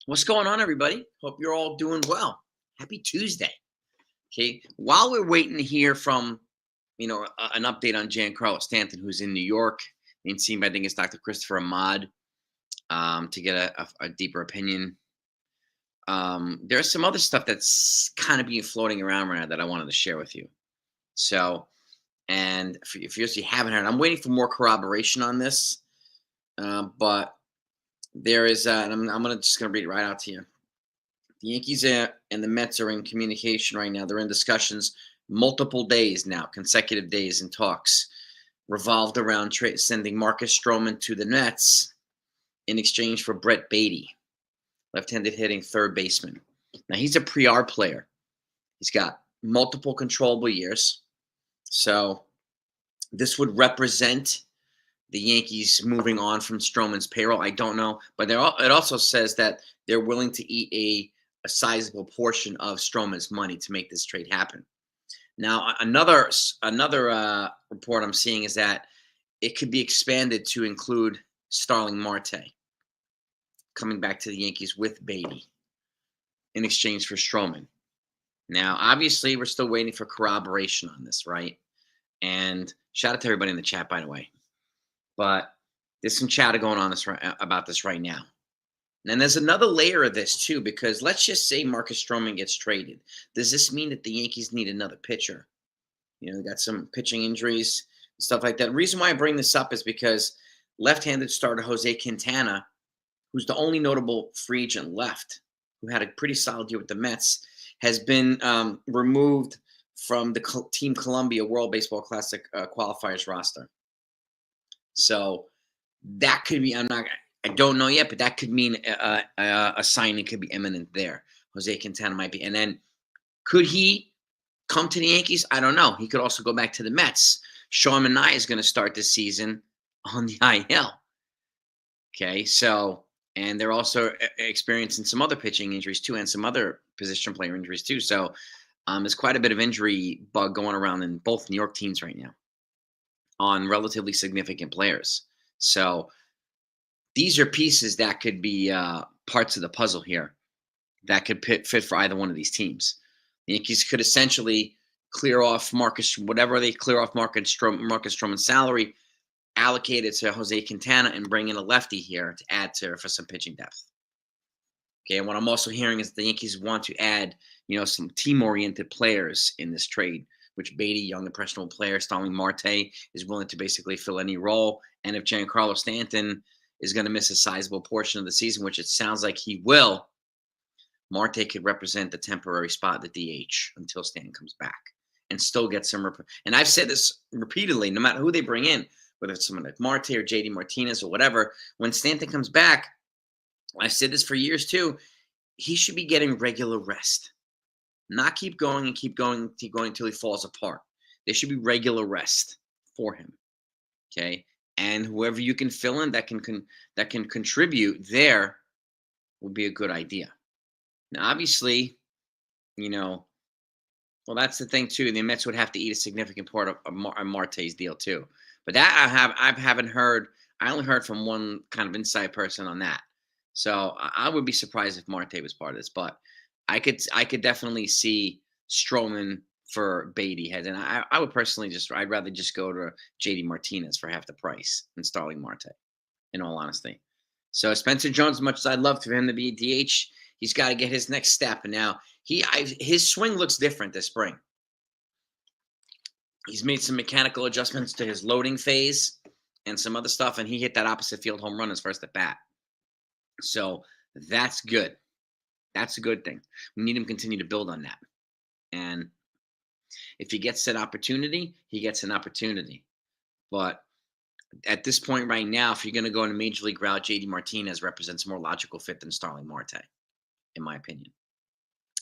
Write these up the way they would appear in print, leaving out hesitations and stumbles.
What's going on, everybody? Hope you're all doing well. Happy Tuesday. Okay. While we're waiting to hear from, an update on Giancarlo Stanton, who's in New York, being seen by, I think it's Dr. Christopher Ahmad, to get a deeper opinion. There's some other stuff that's kind of being floating around right now that I wanted to share with you. So, and if you haven't heard, I'm waiting for more corroboration on this. But there is, and just gonna read it right out to you. The Yankees and the Mets are in communication right now. They're in discussions multiple days now, consecutive days in talks, revolved around sending Marcus Stroman to the Mets in exchange for Brett Beatty, left-handed hitting third baseman. Now he's a pre-R player. He's got multiple controllable years, so this would represent the Yankees moving on from Stroman's payroll. I don't know, but it also says that they're willing to eat a sizable portion of Stroman's money to make this trade happen. Now, another report I'm seeing is that it could be expanded to include Starling Marte coming back to the Yankees with Beatty in exchange for Stroman. Now, obviously, we're still waiting for corroboration on this, right? And shout out to everybody in the chat, by the way. But there's some chatter going on about this right now. And there's another layer of this too, because let's just say Marcus Stroman gets traded. Does this mean that the Yankees need another pitcher? They got some pitching injuries, stuff like that. The reason why I bring this up is because left-handed starter Jose Quintana, who's the only notable free agent left, who had a pretty solid year with the Mets, has been removed from the Team Columbia World Baseball Classic qualifiers roster. So that could be, I don't know yet, but that could mean a signing could be imminent there. Jose Quintana might be. And then could he come to the Yankees? I don't know. He could also go back to the Mets. Sean Manaea is going to start this season on the IL. Okay, so, and they're also experiencing some other pitching injuries too, and some other position player injuries too. So there's quite a bit of injury bug going around in both New York teams right now on relatively significant players. So these are pieces that could be parts of the puzzle here that could fit for either one of these teams. The Yankees could essentially clear off whatever they clear off Marcus Stroman's salary, allocate it to Jose Quintana, and bring in a lefty here to add for some pitching depth. Okay, and what I'm also hearing is the Yankees want to add, some team-oriented players in this trade, which Beatty, young impressionable player, Starling Marte, is willing to basically fill any role. And if Giancarlo Stanton is going to miss a sizable portion of the season, which it sounds like he will, Marte could represent the temporary spot, the DH, until Stanton comes back and still get some. And I've said this repeatedly, no matter who they bring in, whether it's someone like Marte or JD Martinez or whatever, when Stanton comes back, I've said this for years too, he should be getting regular rest. Not keep going until he falls apart. There should be regular rest for him. Okay. And whoever you can fill in that can contribute there would be a good idea. Now, obviously, well, that's the thing too. The Mets would have to eat a significant part of Marte's deal too. But that I haven't heard. I only heard from one kind of inside person on that. So I would be surprised if Marte was part of this. But I could definitely see Stroman for Beatty heads, and I would personally I'd rather just go to JD Martinez for half the price than Starling Marte, in all honesty. So Spencer Jones, as much as I'd love for him to be DH, he's got to get his next step. And now his swing looks different this spring. He's made some mechanical adjustments to his loading phase and some other stuff, and he hit that opposite field home run his first at bat. So that's good. That's a good thing. We need him to continue to build on that. And if he gets an opportunity, he gets an opportunity. But at this point right now, if you're going to go in a major league route, JD Martinez represents a more logical fit than Starling Marte, in my opinion.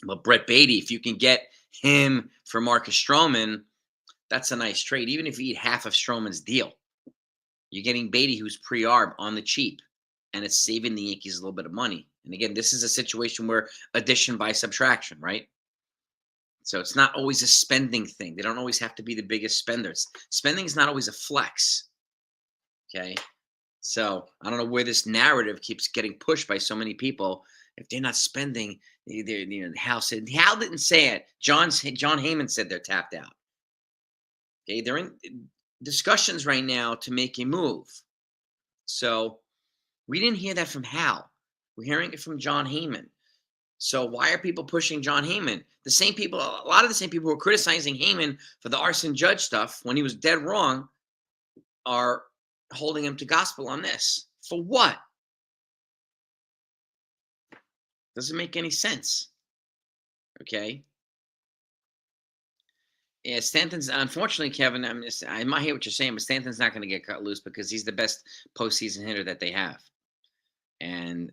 But Brett Beatty, if you can get him for Marcus Stroman, that's a nice trade. Even if you eat half of Stroman's deal, you're getting Beatty, who's pre-arb on the cheap, and it's saving the Yankees a little bit of money. And again, this is a situation where addition by subtraction, right? So it's not always a spending thing. They don't always have to be the biggest spenders. Spending is not always a flex. Okay. So I don't know where this narrative keeps getting pushed by so many people. If they're not spending, Hal said Hal didn't say it. John Heyman said they're tapped out. Okay, they're in discussions right now to make a move. So we didn't hear that from Hal. We're hearing it from John Heyman. So why are people pushing John Heyman? The same people, a lot of the same people who are criticizing Heyman for the arson judge stuff when he was dead wrong are holding him to gospel on this. For what? Doesn't make any sense. Okay. Yeah, Stanton's unfortunately, Kevin. I might hear what you're saying, but Stanton's not going to get cut loose because he's the best postseason hitter that they have, and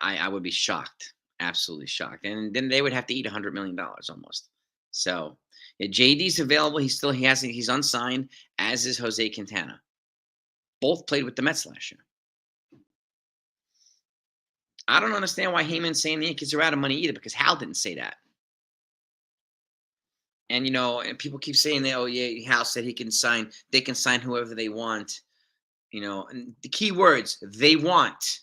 I would be shocked, absolutely shocked, and then they would have to eat $100 million almost. So, yeah, JD's available. He's unsigned, as is Jose Quintana. Both played with the Mets last year. I don't understand why Heyman's saying the Yankees are out of money either, because Hal didn't say that. And and people keep saying that, oh yeah, Hal said they can sign whoever they want. And the key words, they want.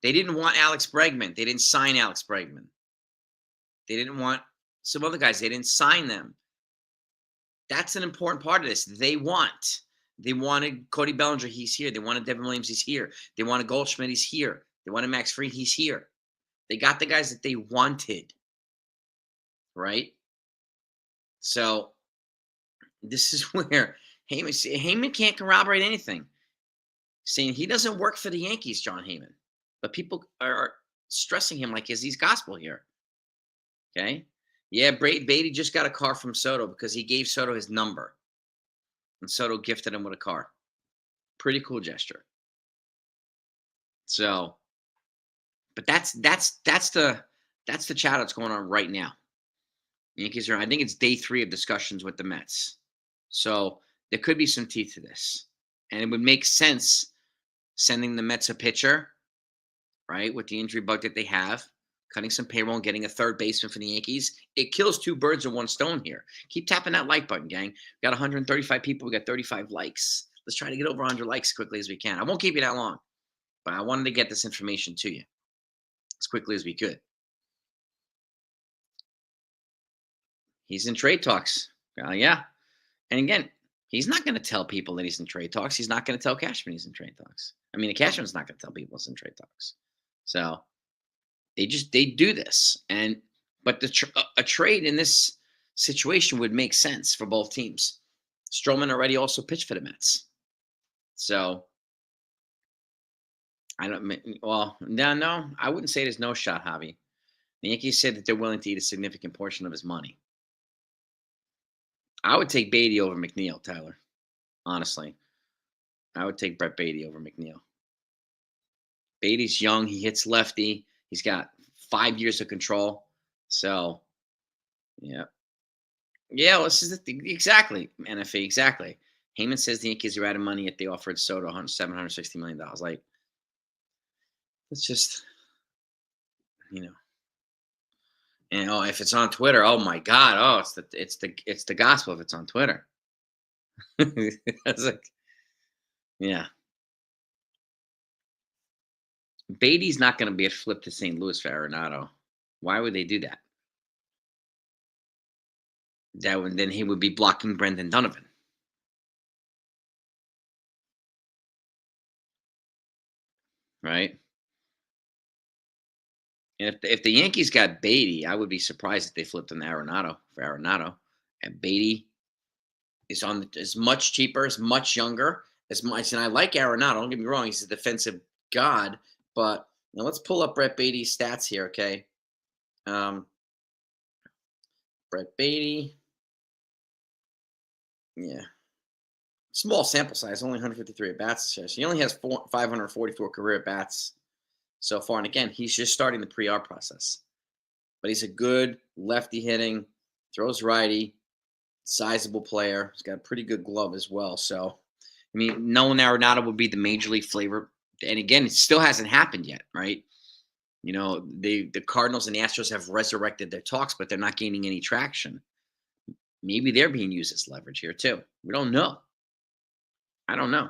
They didn't want Alex Bregman. They didn't sign Alex Bregman. They didn't want some other guys. They didn't sign them. That's an important part of this. They want. They wanted Cody Bellinger. He's here. They wanted Devin Williams. He's here. They wanted Goldschmidt. He's here. They wanted Max Fried. He's here. They got the guys that they wanted. Right? So this is where Heyman can't corroborate anything, saying he doesn't work for the Yankees, John Heyman. But people are stressing him like he's gospel here. Okay? Yeah, Beatty just got a car from Soto because he gave Soto his number. And Soto gifted him with a car. Pretty cool gesture. So, but that's the chat that's going on right now. Yankees are, I think it's day 3 of discussions with the Mets. So there could be some teeth to this. And it would make sense sending the Mets a pitcher, right, with the injury bug that they have, cutting some payroll and getting a third baseman for the Yankees. It kills 2 birds with 1 stone here. Keep tapping that like button, gang. We got 135 people. We got 35 likes. Let's try to get over 100 likes as quickly as we can. I won't keep you that long, but I wanted to get this information to you as quickly as we could. He's in trade talks. Yeah. And again, he's not going to tell people that he's in trade talks. He's not going to tell Cashman he's in trade talks. I mean, Cashman's not going to tell people he's in trade talks. So they do this. But a trade in this situation would make sense for both teams. Stroman already also pitched for the Mets. So no, I wouldn't say there's no shot, Javi. The Yankees said that they're willing to eat a significant portion of his money. I would take Beatty over McNeil, Tyler. Honestly. I would take Brett Beatty over McNeil. Beatty's young. He hits lefty. He's got 5 years of control. So, yeah. Yeah, well, this is exactly, NFA, exactly. Heyman says the Yankees are out of money if they offered Soto $760 million. Like, it's just, And if it's on Twitter, oh my God! It's the gospel if it's on Twitter. It's like, yeah. Beatty's not going to be a flip to St. Louis for Arenado. Why would they do that? Then he would be blocking Brendan Donovan. Right? And if the Yankees got Beatty, I would be surprised if they flipped him to Arenado for Arenado. And Beatty is much cheaper, is much younger, as much. And I like Arenado. Don't get me wrong; he's a defensive god. But now let's pull up Brett Beatty's stats here, okay? Brett Beatty, yeah, small sample size, only 153 at bats this year. So he only has 544 career at bats so far. And again, he's just starting the pre-R process. But he's a good lefty hitting, throws righty, sizable player. He's got a pretty good glove as well. So, I mean, Nolan Arenado would be the major league flavor. And again, it still hasn't happened yet, right? The Cardinals and the Astros have resurrected their talks, but they're not gaining any traction. Maybe they're being used as leverage here too. We don't know. I don't know.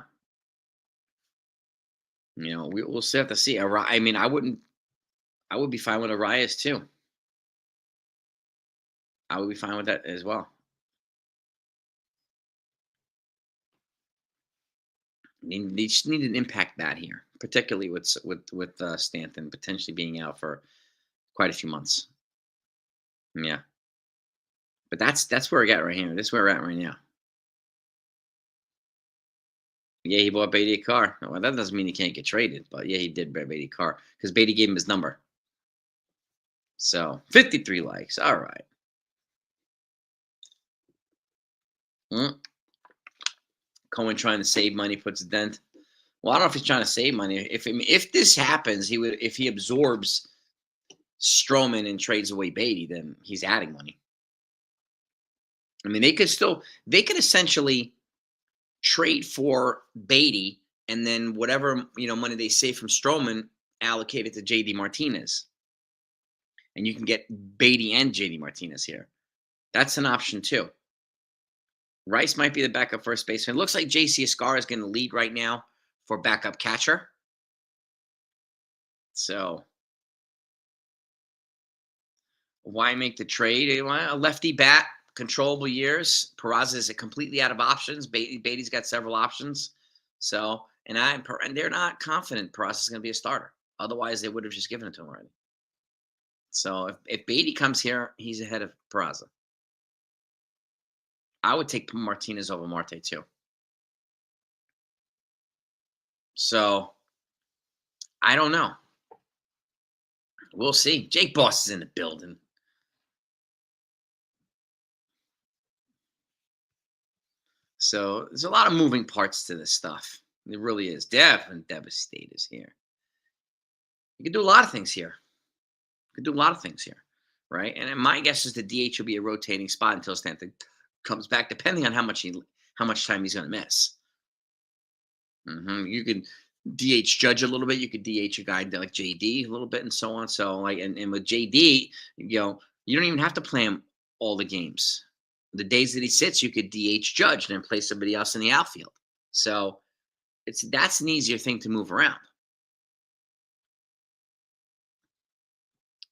We'll still have to see. I mean, I would be fine with Arias too. I would be fine with that as well. They just need an impact bat here, particularly with Stanton potentially being out for quite a few months. Yeah, but that's where we're at right here. That's where we're at right now. Yeah, he bought Beatty a car. Well, that doesn't mean he can't get traded, but yeah, he did buy Beatty a car because Beatty gave him his number. So 53 likes. All right. Mm. Cohen trying to save money puts a dent. Well, I don't know if he's trying to save money. If this happens, if he absorbs Stroman and trades away Beatty, then he's adding money. I mean, they could essentially trade for Beatty and then whatever money they save from Stroman allocate it to JD Martinez, and you can get Beatty and JD Martinez here. That's an option too. Rice might be the backup first baseman. It looks like JC Escar is going to lead right now for backup catcher. So why make the trade? A lefty bat, controllable years. Peraza is completely out of options. Beatty's got several options. So, and they're not confident Peraza is going to be a starter. Otherwise, they would have just given it to him already. So if Beatty comes here, he's ahead of Peraza. I would take Martinez over Marte too. So I don't know. We'll see. Jake Boss is in the building. So there's a lot of moving parts to this stuff. It really is. Devastate is here. You can do a lot of things here. You can do a lot of things here, right? And my guess is the DH will be a rotating spot until Stanton comes back, depending on how much time he's going to miss. You could DH Judge a little bit. You could DH a guy like JD a little bit, and so on. So and with JD, you don't even have to play him all the games. The days that he sits, you could DH Judge and then play somebody else in the outfield. So that's an easier thing to move around.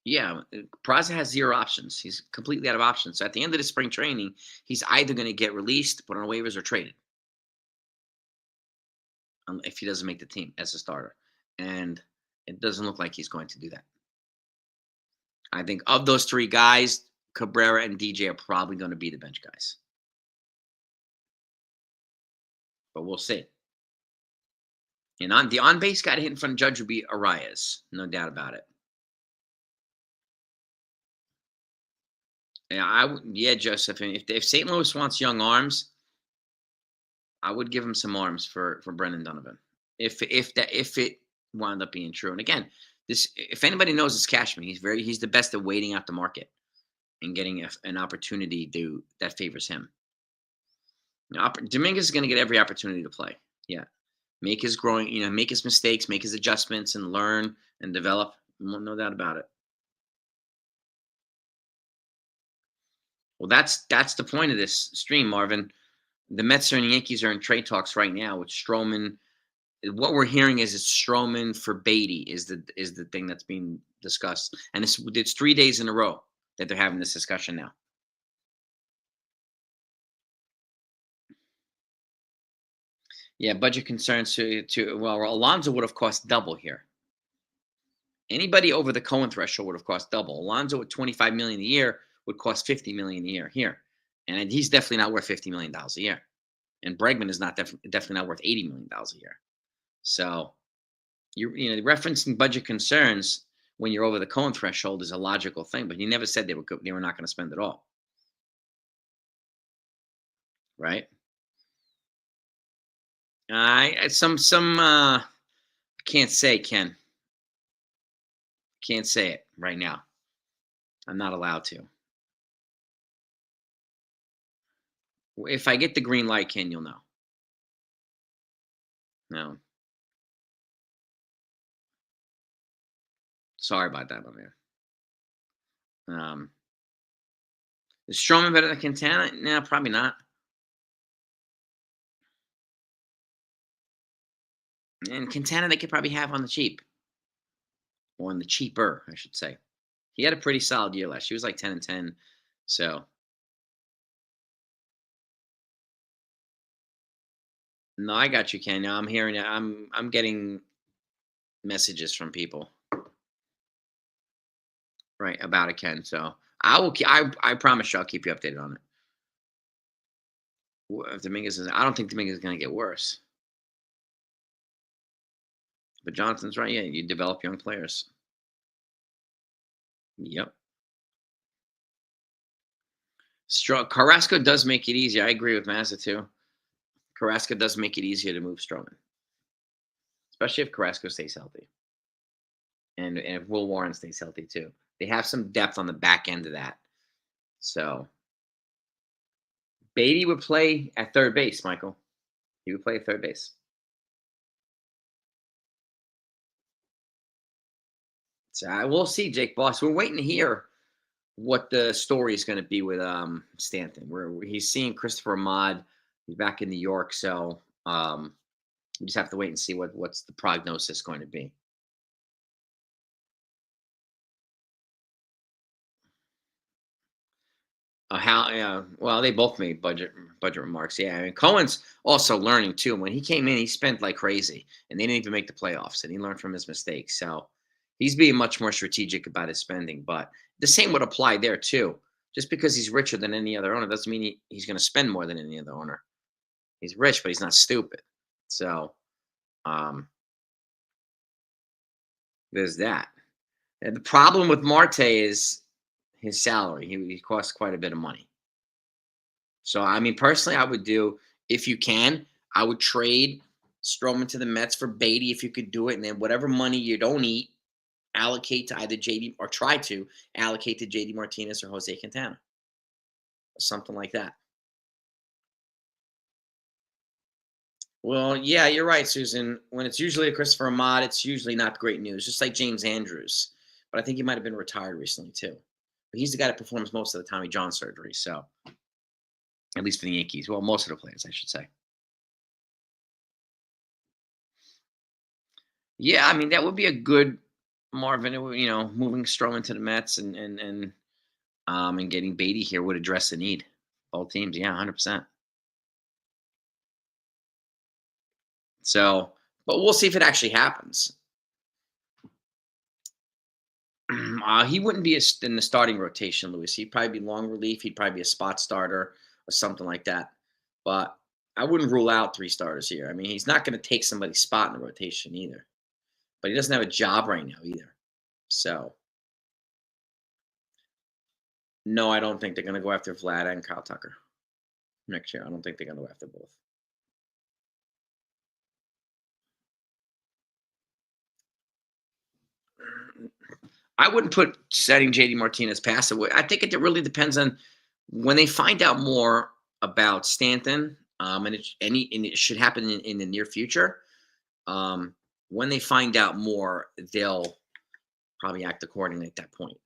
Yeah, Peraza has zero options. He's completely out of options. So at the end of the spring training, he's either going to get released, put on waivers, or traded if he doesn't make the team as a starter. And it doesn't look like he's going to do that. I think of those three guys, Cabrera and DJ are probably going to be the bench guys. But we'll see. And the on-base guy to hit in front of Judge would be Arias. No doubt about it. Yeah, Joseph. If St. Louis wants young arms, I would give him some arms for Brendan Donovan. If it wound up being true. And again, if anybody knows it's Cashman, he's the best at waiting out the market and getting an opportunity that favors him. Dominguez is going to get every opportunity to play. Yeah, make his mistakes, make his adjustments, and learn and develop. No doubt about it. Well, that's the point of this stream, Marvin. The Mets and Yankees are in trade talks right now with Stroman. What we're hearing is it's Stroman for Beatty is the thing that's being discussed, and it's 3 days in a row that they're having this discussion now. Yeah, budget concerns well, Alonso would have cost double here. Anybody over the Cohen threshold would have cost double. Alonso at $25 million a year would cost $50 million a year here, and he's definitely not worth $50 million a year. And Bregman is not definitely not worth $80 million a year. So, referencing budget concerns when you're over the Cohen threshold is a logical thing, but he never said they were not going to spend it all, right? I can't say, Ken. Can't say it right now. I'm not allowed to. If I get the green light, Ken, you'll know. No. Sorry about that, my man. Is Stroman better than Quintana? No, probably not. And Quintana they could probably have on the cheap, or on the cheaper, I should say. He had a pretty solid year last year. He was like 10-10. So no, I got you, Ken. I'm hearing it. I'm getting messages from people, right, about it, Ken. So I promise you I'll keep you updated on it. If Dominguez is, I don't think Dominguez is going to get worse. But Johnson's right. Yeah, you develop young players. Yep. Carrasco does make it easier. I agree with Mazza too. Carrasco does make it easier to move Stroman, especially if Carrasco stays healthy, and if Will Warren stays healthy too. They have some depth on the back end of that. So Beatty would play at third base, Michael. He would play at third base. So I will see, Jake Boss. We're waiting to hear what the story is going to be with Stanton. He's seeing Christopher Ahmad. He's back in New York, so we just have to wait and see what's the prognosis going to be. How? Yeah. Well, they both made budget remarks. Yeah. I mean, Cohen's also learning too. When he came in, he spent like crazy, and they didn't even make the playoffs. And he learned from his mistakes. So he's being much more strategic about his spending. But the same would apply there too. Just because he's richer than any other owner doesn't mean he's going to spend more than any other owner. He's rich, but he's not stupid. So um, there's that. And the problem with Marte is his salary. He costs quite a bit of money. So, I mean, personally, I would do, if you can, I would trade Stroman to the Mets for Beatty if you could do it. And then whatever money you don't eat, allocate to either JD, or try to allocate to JD Martinez or Jose Quintana, or something like that. Well, yeah, you're right, Susan. When it's usually a Christopher Ahmad, it's usually not great news, just like James Andrews. But I think he might have been retired recently, too. But he's the guy that performs most of the Tommy John surgery. So, at least for the Yankees. Well, most of the players, I should say. Yeah, I mean that would be a good Marvin. Moving Stroman to the Mets and getting Beatty here would address the need. Both teams, yeah, 100%. So, but we'll see if it actually happens. He wouldn't be in the starting rotation, Lewis. He'd probably be long relief. He'd probably be a spot starter or something like that. But I wouldn't rule out three starters here. I mean, he's not going to take somebody's spot in the rotation either. But he doesn't have a job right now either. So, no, I don't think they're going to go after Vlad and Kyle Tucker next year. I don't think they're going to go after both. I wouldn't put setting JD Martinez past it. I think it really depends on when they find out more about Stanton, and it should happen in the near future. When they find out more, they'll probably act accordingly at that point.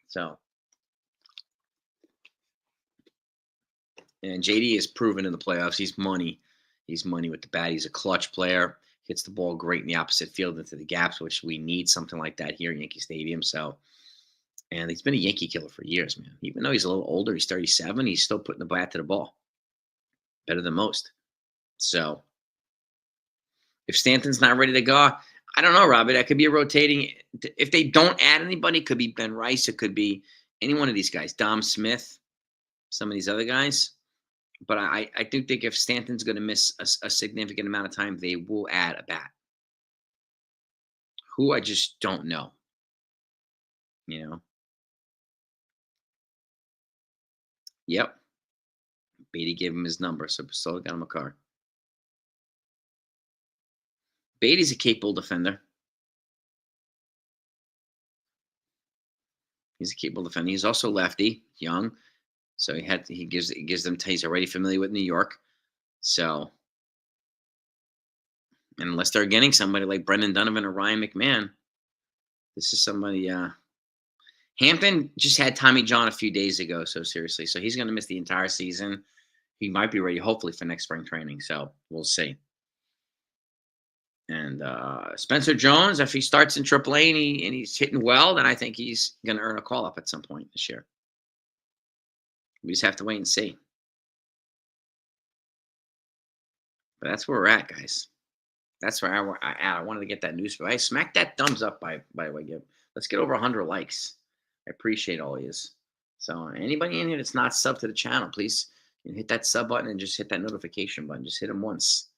So, and JD is proven in the playoffs. He's money. He's money with the bat. He's a clutch player. Hits the ball great in the opposite field into the gaps, which we need something like that here in Yankee Stadium. So, and he's been a Yankee killer for years, man. Even though he's a little older, he's 37, he's still putting the bat to the ball. Better than most. So, if Stanton's not ready to go, I don't know, Robbie. That could be a rotating. If they don't add anybody, it could be Ben Rice. It could be any one of these guys, Dom Smith, some of these other guys. But I do think if Stanton's going to miss a significant amount of time, they will add a bat. Who I just don't know. You know. Yep. Beatty gave him his number, so Basillo got him a car. Beatty's a capable defender. He's a capable defender. He's also lefty, young, so he gives them. He's already familiar with New York, so and unless they're getting somebody like Brendan Donovan or Ryan McMahon, this is somebody. Hampton just had Tommy John a few days ago, so seriously, so he's going to miss the entire season. He might be ready, hopefully, for next spring training. So we'll see. And Spencer Jones, if he starts in AAA and he's hitting well, then I think he's going to earn a call up at some point this year. We just have to wait and see. But that's where we're at, guys. That's where I wanted to get that news. But I smack that thumbs up by the way. Let's get over 100 likes. I appreciate all of yous. So anybody in here that's not sub to the channel, please hit that sub button and just hit that notification button. Just hit them once,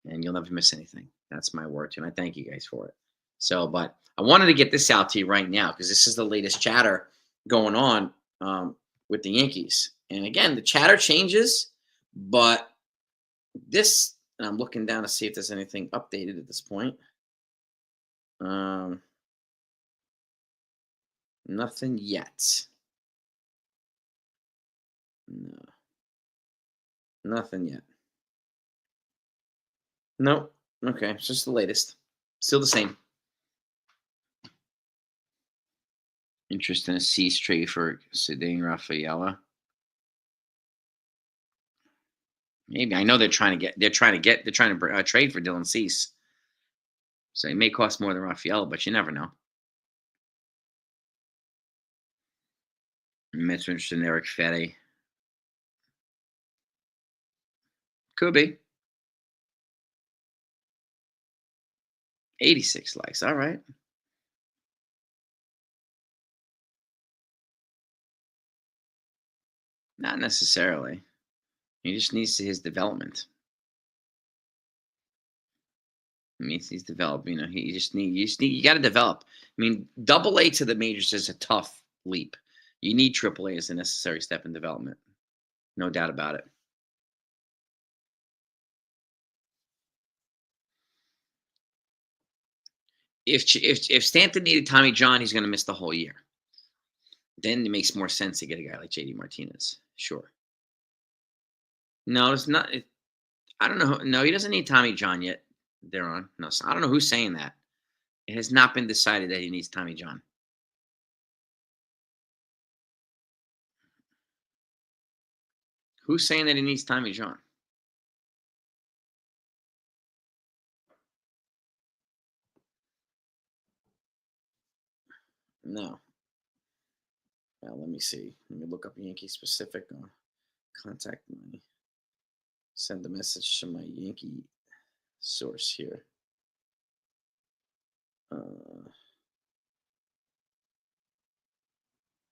and you'll never miss anything. That's my word to you, and I thank you guys for it. So, but I wanted to get this out to you right now because this is the latest chatter going on with the Yankees. And again, the chatter changes, but this, and I'm looking down to see if there's anything updated at this point. Nothing yet. No. Nothing yet. Nope. Okay, it's just the latest. Still the same. Interest in a cease trade for Cedane Rafaela. Maybe I know they're trying to trade for Dylan Cease. So it may cost more than Rafaela, but you never know. Mets are interested in Eric Fetty. Could be. 86 likes. All right. Not necessarily. He just needs his development. I mean, he's developed. You got to develop. I mean, Double A to the majors is a tough leap. You need Triple A as a necessary step in development. No doubt about it. If Stanton needed Tommy John, he's going to miss the whole year. Then it makes more sense to get a guy like JD Martinez. Sure. No, it's not. I don't know. No, he doesn't need Tommy John yet. Thereon. No, I don't know who's saying that. It has not been decided that he needs Tommy John. Who's saying that he needs Tommy John? No. Well, let me see. Let me look up Yankee specific. Contact my. Send a message to my Yankee source here.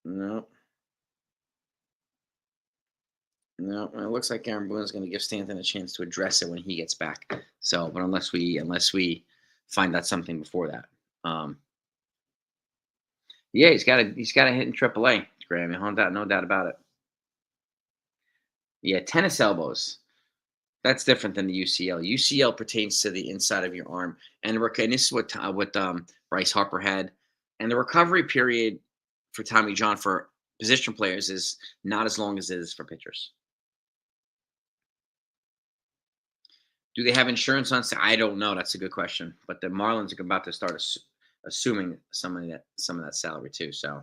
No. No, it looks like Aaron Boone's going to give Stanton a chance to address it when he gets back. So, but unless we find out something before that, yeah, he's got to hit in AAA, Graham. No doubt about it. Yeah, tennis elbows. That's different than the UCL. UCL pertains to the inside of your arm, and this is what Bryce Harper had. And the recovery period for Tommy John for position players is not as long as it is for pitchers. Do they have insurance on? I don't know. That's a good question. But the Marlins are about to start assuming some of that salary too. So.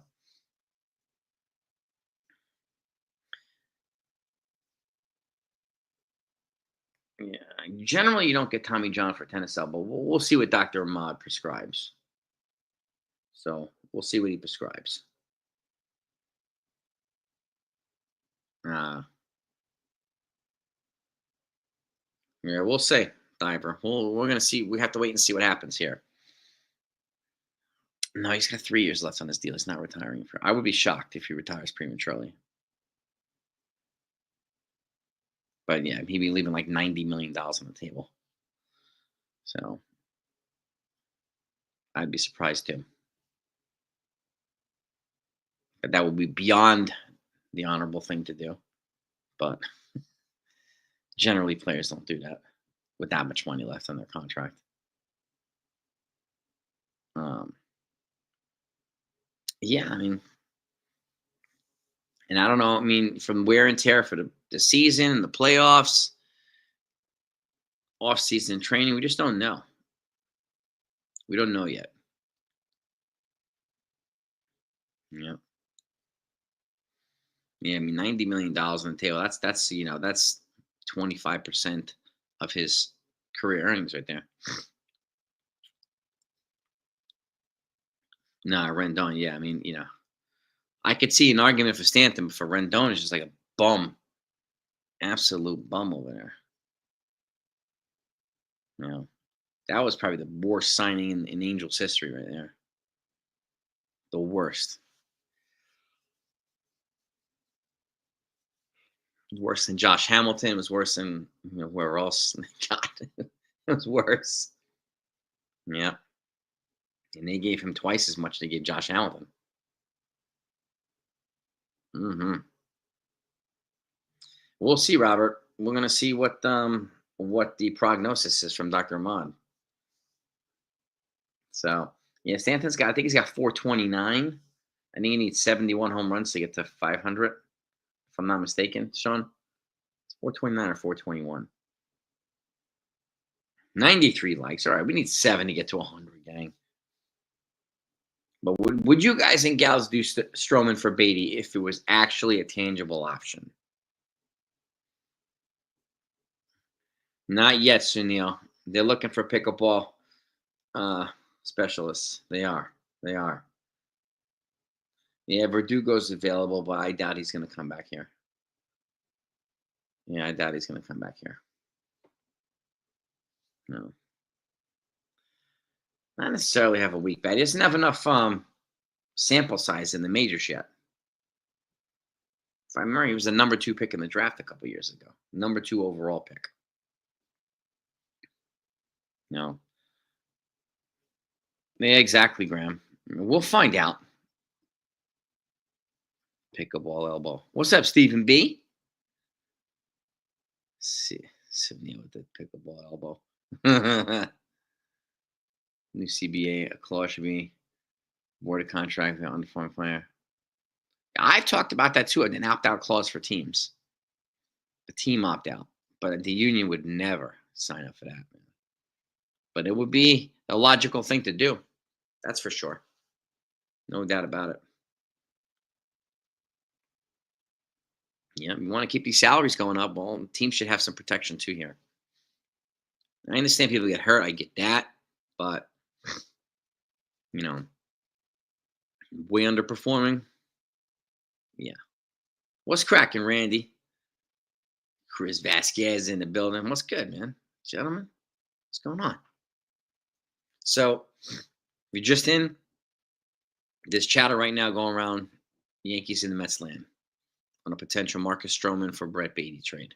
Yeah, generally you don't get Tommy John for tennis elbow. We'll see what Dr. Ahmad prescribes. So we'll see what he prescribes. Yeah, we'll see, Diver. We're gonna see. We have to wait and see what happens here. No, he's got 3 years left on his deal. He's not retiring. I would be shocked if he retires prematurely. But yeah, he'd be leaving like $90 million on the table. So I'd be surprised too. But that would be beyond the honorable thing to do. But generally, players don't do that with that much money left on their contract. Yeah, I mean, and I don't know. I mean, from wear and tear for the season and the playoffs, off-season training, we just don't know. We don't know yet. Yeah. Yeah, I mean, $90 million on the table. That's 25% of his career earnings right there. Nah, Rendon. Yeah, I mean, I could see an argument for Stanton, but for Rendon, it's just like a bum, absolute bum over there. You know, that was probably the worst signing in Angels history right there. The worst. Worse than Josh Hamilton. It was worse than where else. God, it was worse. Yeah, and they gave him twice as much they gave Josh Hamilton. Hmm. We'll see, Robert. We're gonna see what the prognosis is from Dr. Ahmad. So yeah, Stanton's got. I think he's got 429. I think he needs 71 home runs to get to 500. If I'm not mistaken, Sean. 429 or 421. 93 likes. All right, we need 7 to get to 100, gang. But would you guys and gals do Stroman for Beatty if it was actually a tangible option? Not yet, Sunil. They're looking for pickleball uh, specialists. They are. They are. Yeah, Verdugo's available, but I doubt he's going to come back here. Yeah, I doubt he's going to come back here. No, not necessarily have a weak bet. He doesn't have enough sample size in the majors yet. If I remember, he was the number 2 pick in the draft a couple years ago. Number 2 overall pick. No. Yeah, exactly, Graham. We'll find out. Pickleball elbow. What's up, Stephen B? See, Sydney with the pickleball elbow. New CBA, a clause should be awarded contract with an undefined player. I've talked about that too, an opt-out clause for teams. A team opt-out. But the union would never sign up for that. But it would be a logical thing to do. That's for sure. No doubt about it. Yeah, you want to keep these salaries going up. Well, teams should have some protection too here. I understand people get hurt. I get that. But, you know, way underperforming. Yeah. What's cracking, Randy? Chris Vasquez in the building. What's good, man? Gentlemen, what's going on? So, you're just in. There's chatter right now going around the Yankees in the Mets land on a potential Marcus Stroman for Brett Beatty trade.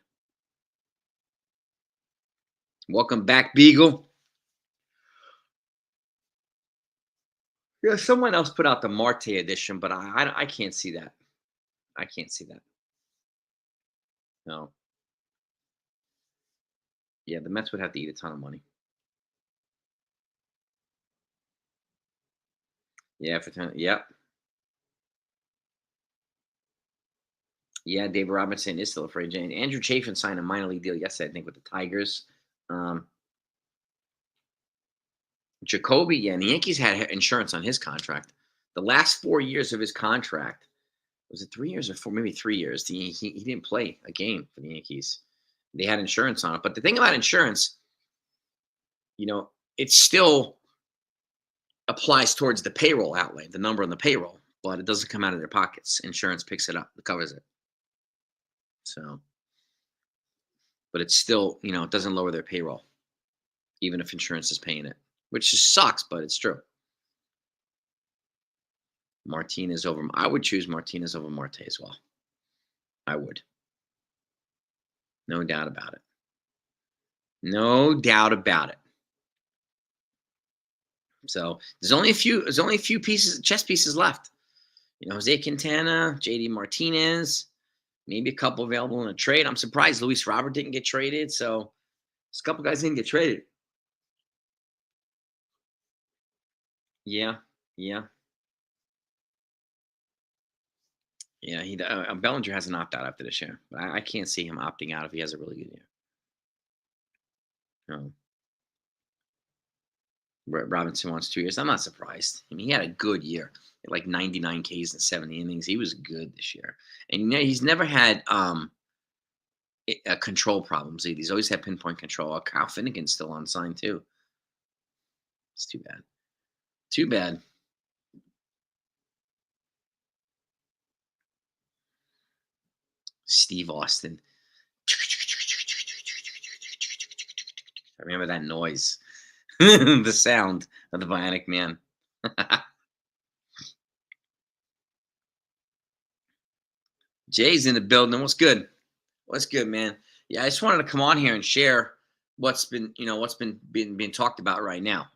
Welcome back, Beagle. Yeah, someone else put out the Marte edition, but I can't see that. I can't see that. No. Yeah, the Mets would have to eat a ton of money. Yeah, for 10. Yep. Yeah, David Robinson is still a free agent. Andrew Chafin signed a minor league deal yesterday, I think, with the Tigers. Jacoby, yeah, and the Yankees had insurance on his contract. The last 4 years of his contract, was it 3 years or 4? Maybe 3 years. He didn't play a game for the Yankees. They had insurance on it. But the thing about insurance, it still applies towards the payroll outlay, the number on the payroll, but it doesn't come out of their pockets. Insurance picks it up, it covers it. So, but it's still, it doesn't lower their payroll, even if insurance is paying it, which just sucks, but it's true. Martinez over. I would choose Martinez over Marte as well. I would. No doubt about it. No doubt about it. So there's only a few pieces, chess pieces left. Jose Quintana, JD Martinez, maybe a couple available in a trade. I'm surprised Luis Robert didn't get traded. So there's a couple guys didn't get traded. Yeah, yeah, yeah. Bellinger has an opt out after this year, but I can't see him opting out if he has a really good year. No. Robinson wants 2 years. I'm not surprised. I mean, he had a good year, like 99 Ks and 70 innings. He was good this year, and he's never had control problems either. He's always had pinpoint control. Kyle Finnegan's still on sign too. It's too bad. Too bad. Steve Austin. I remember that noise, the sound of the Bionic Man. Jay's in the building. What's good? What's good, man? Yeah, I just wanted to come on here and share what's been being talked about right now,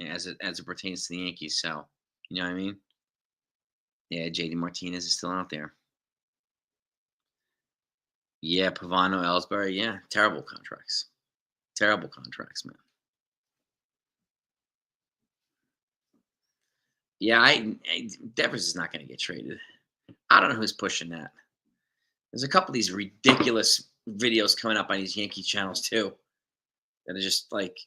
as it pertains to the Yankees. So, you know what I mean? Yeah, JD Martinez is still out there. Yeah, Pavano, Ellsbury. Yeah, terrible contracts. Terrible contracts, man. Yeah, Devers is not going to get traded. I don't know who's pushing that. There's a couple of these ridiculous videos coming up on these Yankee channels too that are just like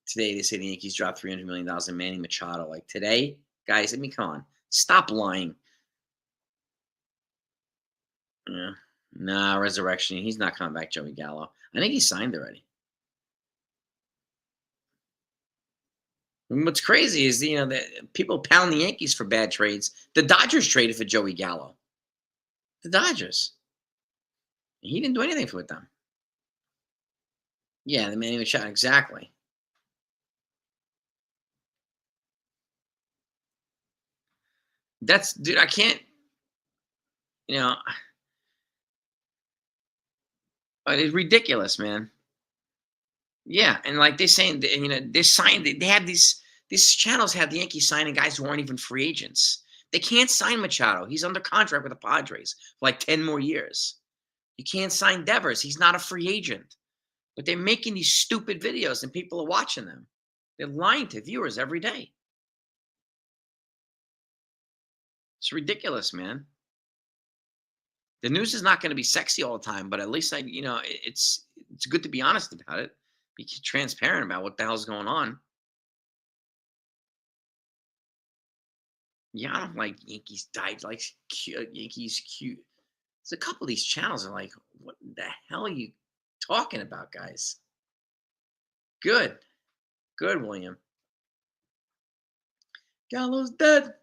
today. They say the Yankees dropped $300 million in Manny Machado. Like today, guys, I mean, come on, stop lying. Yeah, nah, resurrection. He's not coming back, Joey Gallo. I think he signed already. And what's crazy is that people pound the Yankees for bad trades. The Dodgers traded for Joey Gallo. The Dodgers. He didn't do anything with them. Yeah, the Manny Machado, exactly. That's dude. I can't. You know, it's ridiculous, man. Yeah, and like they're saying, they signed. They have these channels have the Yankees signing guys who aren't even free agents. They can't sign Machado. He's under contract with the Padres for like 10 more years. You can't sign Devers. He's not a free agent. But they're making these stupid videos and people are watching them. They're lying to viewers every day. It's ridiculous, man. The news is not going to be sexy all the time, but at least it's good to be honest about it. Be transparent about what the hell's going on. Yeah, I don't like Yankees died like Yankees cute. There's a couple of these channels are like, what the hell are you talking about, guys? Good, good, William. Gallo's dead.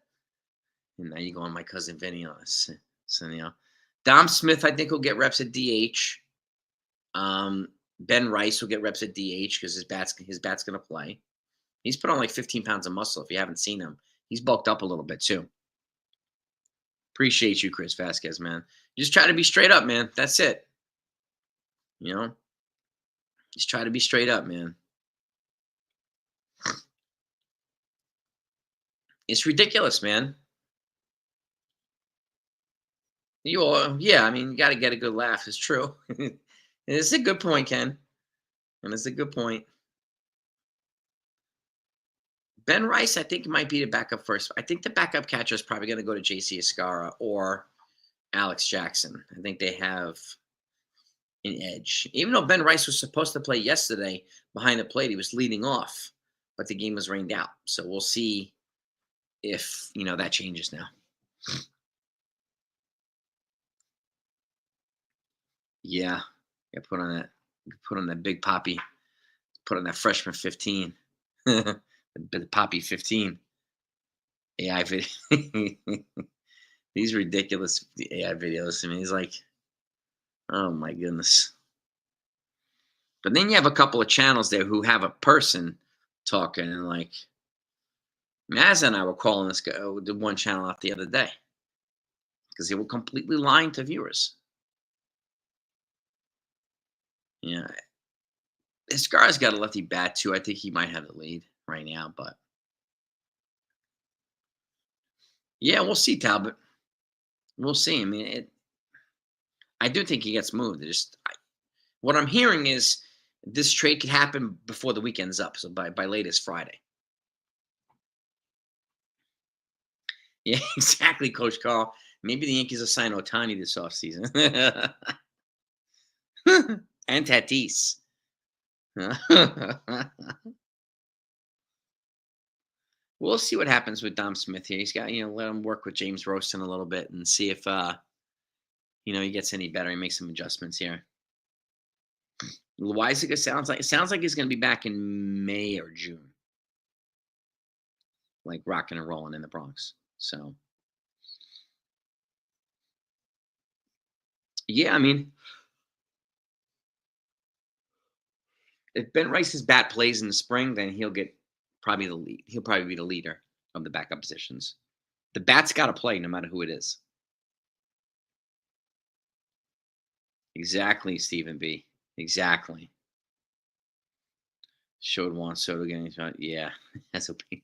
And now you go on my cousin Vinny on this. So Dom Smith, I think will get reps at DH. Ben Rice will get reps at DH because his bat's gonna play. He's put on like 15 pounds of muscle. If you haven't seen him, he's bulked up a little bit too. Appreciate you, Chris Vasquez, man. Just try to be straight up, man. That's it. You know, just try to be straight up, man. It's ridiculous, man. Yeah. I mean, you got to get a good laugh. It's true. It's a good point, Ken, and it's a good point. Ben Rice, I think, might be the backup first. I think the backup catcher is probably going to go to J.C. Escara or Alex Jackson. I think they have an edge. Even though Ben Rice was supposed to play yesterday behind the plate, he was leading off, but the game was rained out. So we'll see if that changes now. Yeah, put on that big poppy, put on that freshman 15, the poppy 15 AI video. These ridiculous AI videos. I mean, he's like, oh my goodness. But then you have a couple of channels there who have a person talking, and like Maz and I were calling this guy, the one channel out the other day because they were completely lying to viewers. Yeah, Escara's got a lefty bat too. I think he might have the lead right now, but yeah, we'll see, Talbot. We'll see. I mean, I do think he gets moved. What I'm hearing is this trade could happen before the weekend's up, so by latest Friday. Yeah, exactly, Coach Carl. Maybe the Yankees will sign Otani this offseason. And Tatis. We'll see what happens with Dom Smith here. He's got, let him work with James Roston a little bit and see if, he gets any better. He makes some adjustments here. Loizaga sounds like he's going to be back in May or June, like rocking and rolling in the Bronx. So Yeah, I mean, if Ben Rice's bat plays in the spring, then he'll get probably the lead. He'll probably be the leader of the backup positions. The bat's got to play no matter who it is. Exactly, Stephen B. Exactly. Showed Juan Soto getting shot. Yeah, that's okay.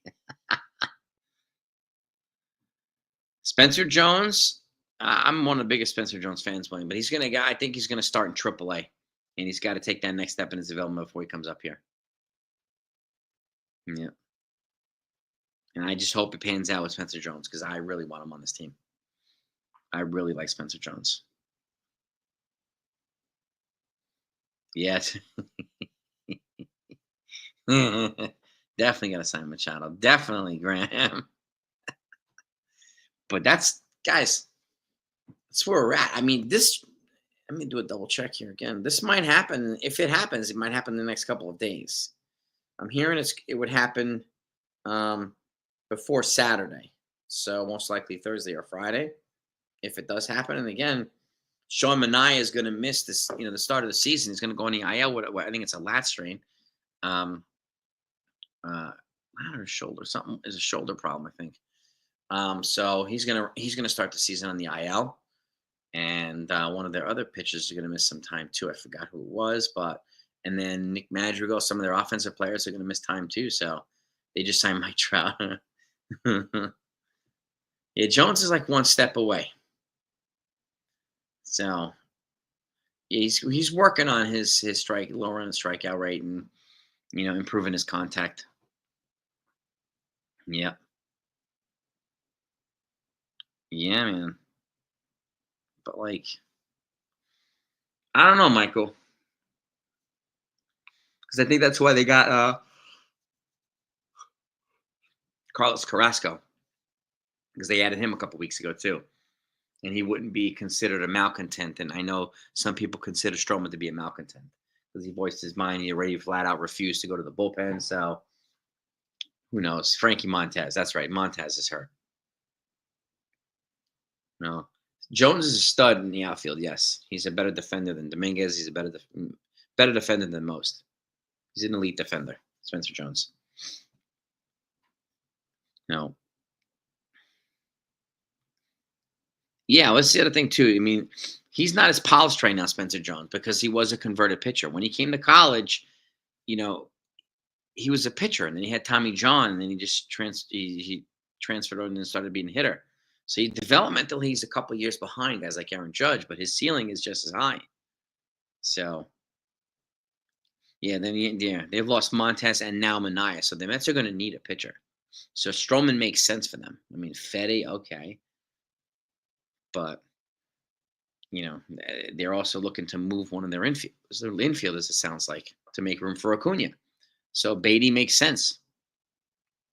Spencer Jones. I'm one of the biggest Spencer Jones fans playing, but he's gonna. I think he's gonna start in AAA, and he's got to take that next step in his development before he comes up here. Yeah, and I just hope it pans out with Spencer Jones because I really want him on this team. I really like Spencer Jones. Yes, definitely got to sign Machado. Definitely Graham. But that's guys. That's where we're at. I mean, this. Let me do a double check here again. This might happen. If it happens, it might happen in the next couple of days. I'm hearing it would happen um, before Saturday, so most likely Thursday or Friday. If it does happen, and again, Sean Manaea is going to miss this. The start of the season. He's going to go on the IL. What I think it's a lat strain. Um, Lat or shoulder. Something is a shoulder problem, I think. So he's gonna start the season on the IL. And one of their other pitchers is going to miss some time too. I forgot who it was, but and then Nick Madrigal, some of their offensive players are going to miss time too. So they just signed Mike Trout. Yeah, Jones is like one step away. So yeah, he's working on his strike, lowering the strikeout rate, and improving his contact. Yeah, yeah, man. But like, I don't know, Michael, because I think that's why they got Carlos Carrasco because they added him a couple weeks ago too. And he wouldn't be considered a malcontent. And I know some people consider Stroman to be a malcontent because he voiced his mind. He already flat out refused to go to the bullpen. So who knows? Frankie Montez. That's right. Montez is hurt. No. Jones is a stud in the outfield. Yes, he's a better defender than Dominguez. He's a better defender than most. He's an elite defender, Spencer Jones. No. Yeah, well, that's the other thing too. I mean, he's not as polished right now, Spencer Jones, because he was a converted pitcher. When he came to college, you know, he was a pitcher, and then he had Tommy John, and then he transferred over and started being a hitter. So developmentally, he's a couple years behind guys like Aaron Judge, but his ceiling is just as high. So yeah, yeah, they've lost Montez and now Manaea, so the Mets are going to need a pitcher. So Stroman makes sense for them. I mean, Fetty, okay, but they're also looking to move one of their infielders. Their infielders, it sounds like, to make room for Acuna. So Beatty makes sense.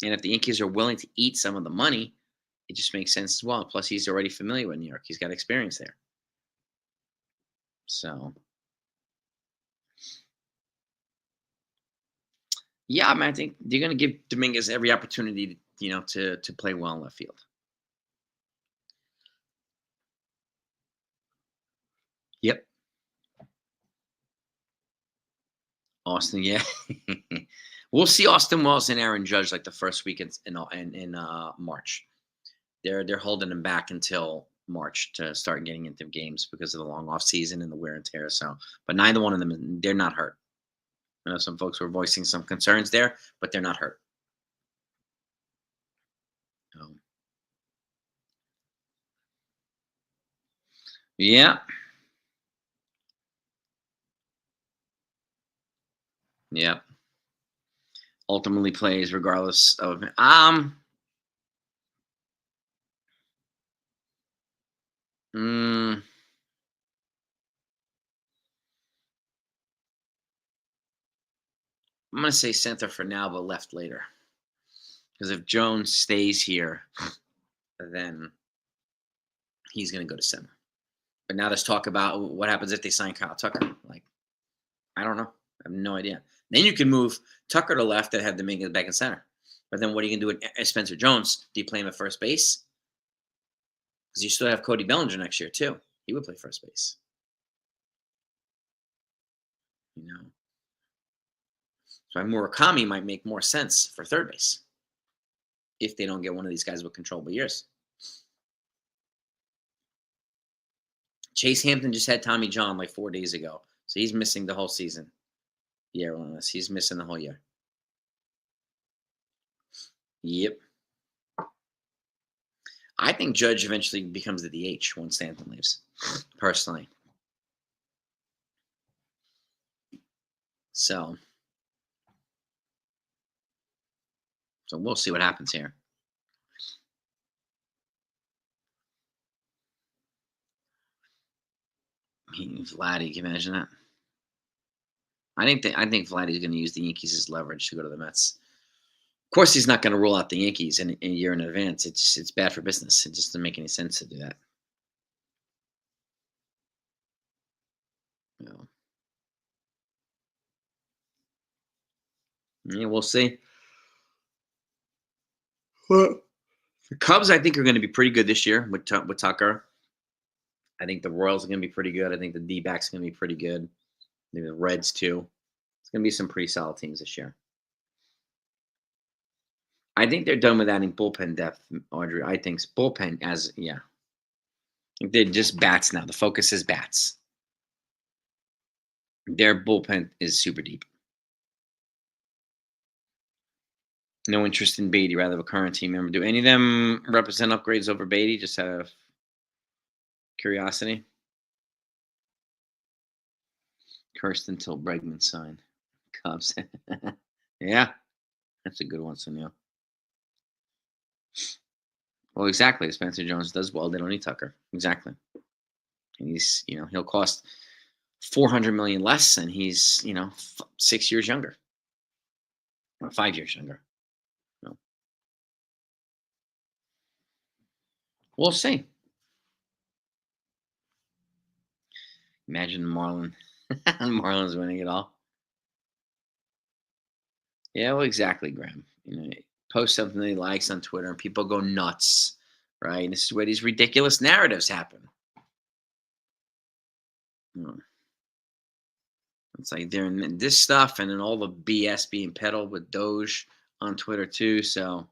And if the Yankees are willing to eat some of the money, it just makes sense as well. Plus, he's already familiar with New York. He's got experience there. So, yeah, I mean, I think they're going to give Dominguez every opportunity, to play well in left field. Yep. Austin, yeah. We'll see Austin Wells and Aaron Judge like the first week in March. They're holding him back until March to start getting into games because of the long off season and the wear and tear. So, but neither one of them, they're not hurt. I know some folks were voicing some concerns there, but they're not hurt. Um, yeah, yeah. Ultimately plays regardless of. Mm, I'm gonna say center for now, but left later. Because if Jones stays here, then he's gonna go to center. But now there's talk about what happens if they sign Kyle Tucker. Like, I don't know. I have no idea. Then you can move Tucker to left and have Dominguez back in center. But then what are you going to do with Spencer Jones? Do you play him at first base? Because you still have Cody Bellinger next year, too. He would play first base. You know, so Murakami might make more sense for third base if they don't get one of these guys with controllable years. Chase Hampton just had Tommy John like 4 days ago, so he's missing the whole season. Yeah, relentless. He's missing the whole year. Yep. I think Judge eventually becomes the DH once Stanton leaves. Personally, so we'll see what happens here. Vladdy, can you imagine that? I think Vladdy's going to use the Yankees as leverage to go to the Mets. Of course, he's not going to rule out the Yankees in a year in advance. It's bad for business. It just doesn't make any sense to do that. You know. Yeah, we'll see. Well, the Cubs, I think, are going to be pretty good this year with Tucker. I think the Royals are going to be pretty good. I think the D-backs are going to be pretty good. Maybe the Reds too. It's going to be some pretty solid teams this year. I think they're done with adding bullpen depth, Audrey. I think bullpen I think they're just bats now. The focus is bats. Their bullpen is super deep. No interest in Beatty, rather of a current team member. Do any of them represent upgrades over Beatty? Just out of curiosity. Cursed until Bregman signed. Cubs. Yeah, that's a good one, Sunil. Well, exactly. Spencer Jones does well. They don't need Tucker. Exactly. And he'll cost $400 million less, and he's 6 years younger, or 5 years younger. No. We'll see. Imagine Marlins winning it all. Yeah, well, exactly, Graham. Post something that he likes on Twitter, and people go nuts, right? And this is where these ridiculous narratives happen. It's like they're in this stuff, and then all the BS being peddled with Doge on Twitter too. So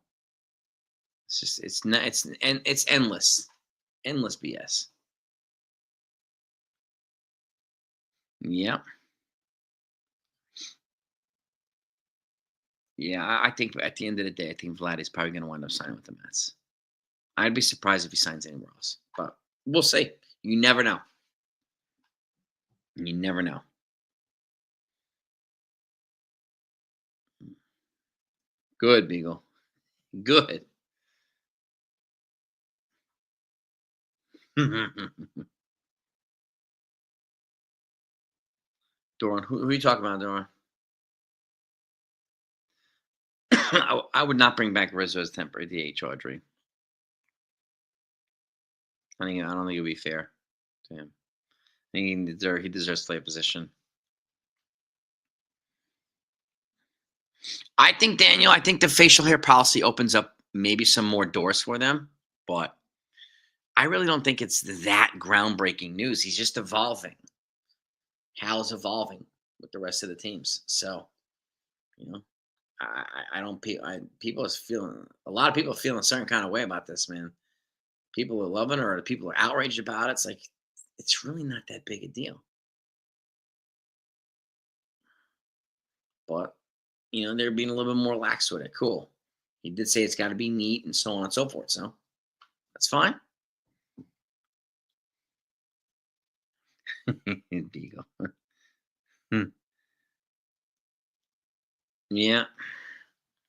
it's endless BS. Yeah. Yeah, I think at the end of the day, I think Vlad is probably going to wind up signing with the Mets. I'd be surprised if he signs anywhere else, but we'll see. You never know. You never know. Good, Beagle. Good. Doran, who are you talking about, Doran? I would not bring back Rizzo as temporary DH, Audrey. I don't think it would be fair to him. I think he deserves to play a position. I think, Daniel, the facial hair policy opens up maybe some more doors for them, but I really don't think it's that groundbreaking news. He's just evolving. Hal's evolving with the rest of the teams. So, I don't. People is feeling a lot of people are feeling a certain kind of way about this, man. People are loving it, or people are outraged about it. It's like it's really not that big a deal. But they're being a little bit more lax with it. Cool. He did say it's got to be neat and so on and so forth. So that's fine. Beagle. Yeah.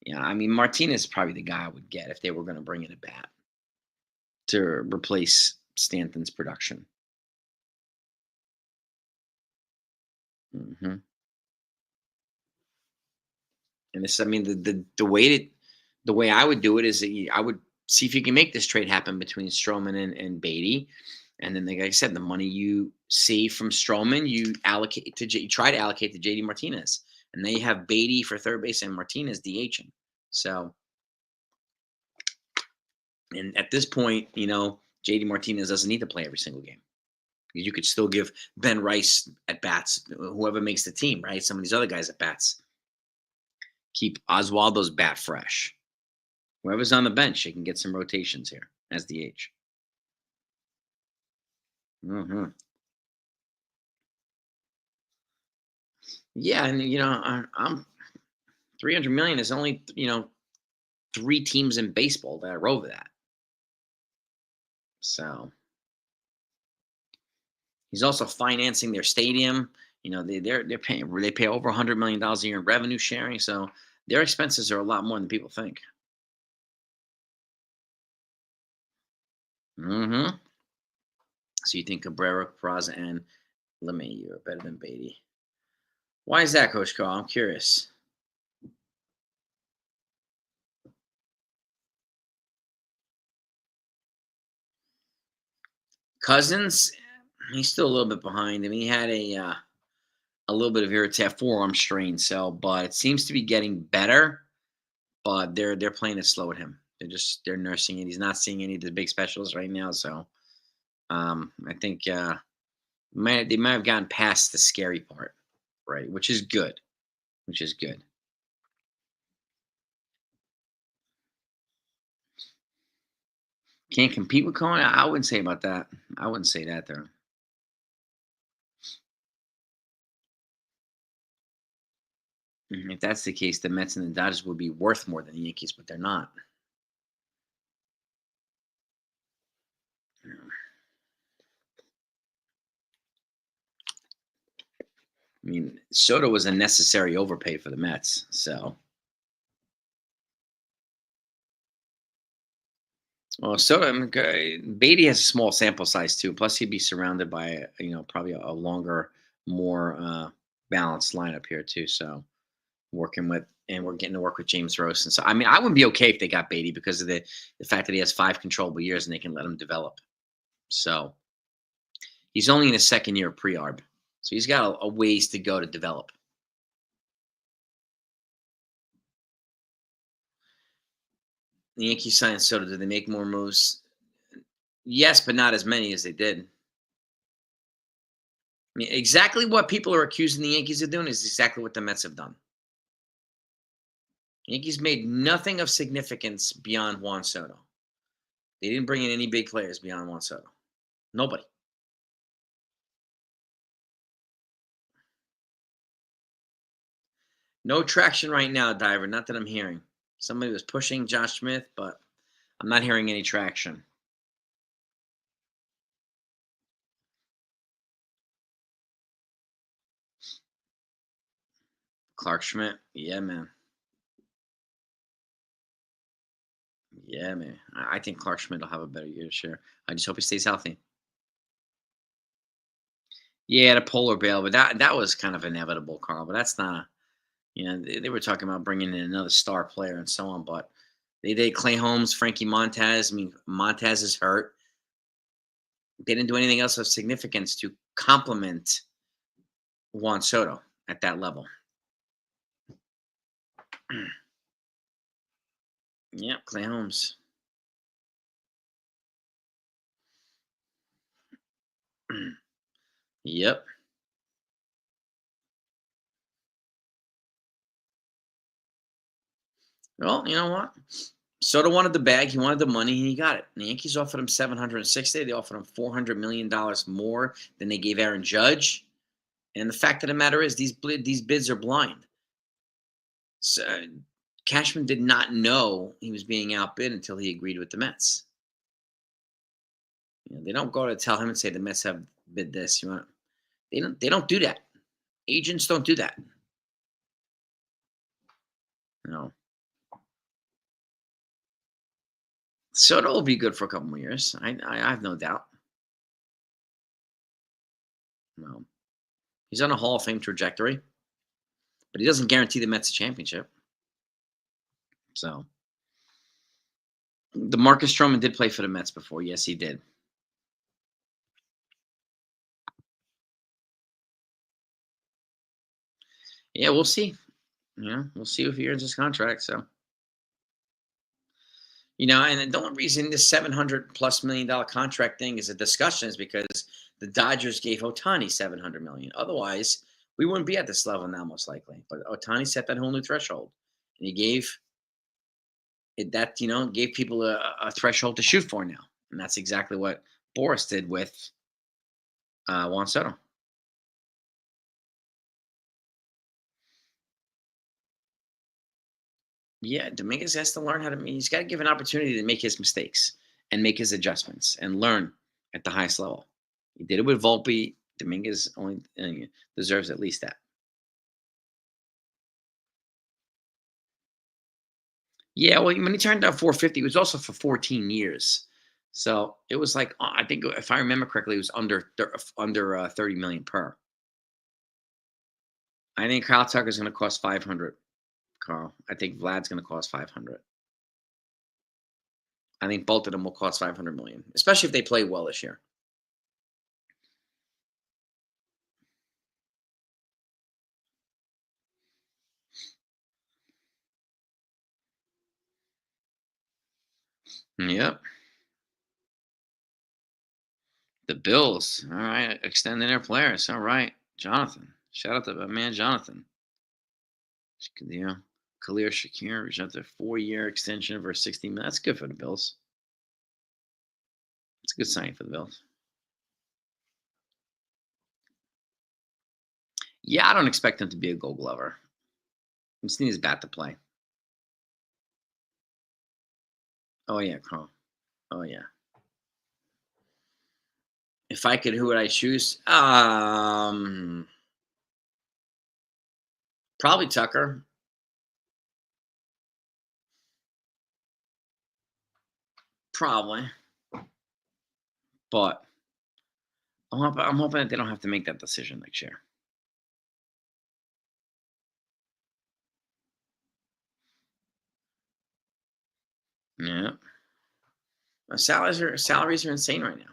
Yeah. I mean, Martinez is probably the guy I would get if they were going to bring in a bat to replace Stanton's production. And this, I mean, the way I would do it is that I would see if you can make this trade happen between Stroman and Beatty. And then, like I said, the money you save from Stroman, you try to allocate to JD Martinez. And then you have Beatty for third base and Martinez DHing. So, and at this point, JD Martinez doesn't need to play every single game. You could still give Ben Rice at bats, whoever makes the team, right? Some of these other guys at bats. Keep Oswaldo's bat fresh. Whoever's on the bench, they can get some rotations here as the H. Hmm. Yeah, and I'm 300 million is only three teams in baseball that are over that. So he's also financing their stadium. They're paying they pay over $100 million a year in revenue sharing. So their expenses are a lot more than people think. Hmm. So you think Cabrera, Peraza, and LeMahieu are better than Beatty? Why is that, Coach Carl? I'm curious. Cousins, he's still a little bit behind. I mean, he had a little bit of irritate forearm strain, so but it seems to be getting better. But they're playing it slow with him. They're nursing it. He's not seeing any of the big specials right now, so I think they might have gotten past the scary part, right? Which is good. Which is good. Can't compete with Cohen. I wouldn't say about that. I wouldn't say that though. If that's the case, the Mets and the Dodgers would be worth more than the Yankees, but they're not. I mean, Soto was a necessary overpay for the Mets. So, well, Soto, I mean, Beatty has a small sample size too. Plus, he'd be surrounded by probably a longer, more balanced lineup here too. So, working with and we're getting to work with James Rosen. So, I mean, I would be okay if they got Beatty because of the fact that he has 5 controllable years and they can let him develop. So, he's only in his second year of pre-arb, so he's got a ways to go to develop. The Yankees signed Soto. Did they make more moves? Yes, but not as many as they did. I mean, exactly what people are accusing the Yankees of doing is exactly what the Mets have done. Yankees made nothing of significance beyond Juan Soto. They didn't bring in any big players beyond Juan Soto. Nobody. No traction right now, Diver. Not that I'm hearing. Somebody was pushing Josh Smith, but I'm not hearing any traction. Clark Schmidt. Yeah, man. Yeah, man. I think Clark Schmidt will have a better year this year. I just hope he stays healthy. Yeah, the polar bear, but that was kind of inevitable, Carl. But that's not a they were talking about bringing in another star player and so on, but they did Clay Holmes, Frankie Montez. I mean, Montez is hurt. They didn't do anything else of significance to complement Juan Soto at that level. Yep, Clay Holmes. Yep. Well, you know what? Soto wanted the bag. He wanted the money, and he got it. And the Yankees offered him 760. They offered him $400 million more than they gave Aaron Judge. And the fact of the matter is, these bids are blind. So Cashman did not know he was being outbid until he agreed with the Mets. They don't go to tell him and say the Mets have bid this. They don't do that. Agents don't do that. No. Soto will be good for a couple more years. I have no doubt. No. He's on a Hall of Fame trajectory, but he doesn't guarantee the Mets a championship. So the Marcus Stroman did play for the Mets before. Yes, he did. Yeah, we'll see. We'll see if he earns his contract. So and the only reason this $700+ million contract thing is a discussion is because The Dodgers gave Otani 700 million. Otherwise, we wouldn't be at this level now, most likely. But Otani set that whole new threshold, and he gave it that gave people a threshold to shoot for now, and that's exactly what Boris did with Juan Soto. Yeah, Dominguez has to learn how to. He's got to give an opportunity to make his mistakes and make his adjustments and learn at the highest level. He did it with Volpe. Dominguez only deserves at least that. Yeah, well, when he turned down 450, it was also for 14 years. So it was like I think if I remember correctly, it was under 30 million per. I think Kyle Tucker's going to cost 500. Carl, I think Vlad's going to cost 500. I think both of them will cost 500 million, especially if they play well this year. Yep. The Bills, all right, extending their players. All right, Jonathan. Shout out to my man Jonathan. Yeah, Khalil Shakir reached out to 4-year extension for 60 million. That's good for the Bills. It's a good sign for the Bills. Yeah, I don't expect him to be a Gold Glover. I just need his bat to play. Oh yeah, Carl. Oh yeah. If I could, who would I choose? Probably Tucker. Probably, but I'm hoping that they don't have to make that decision next year. Yeah, salaries are insane right now.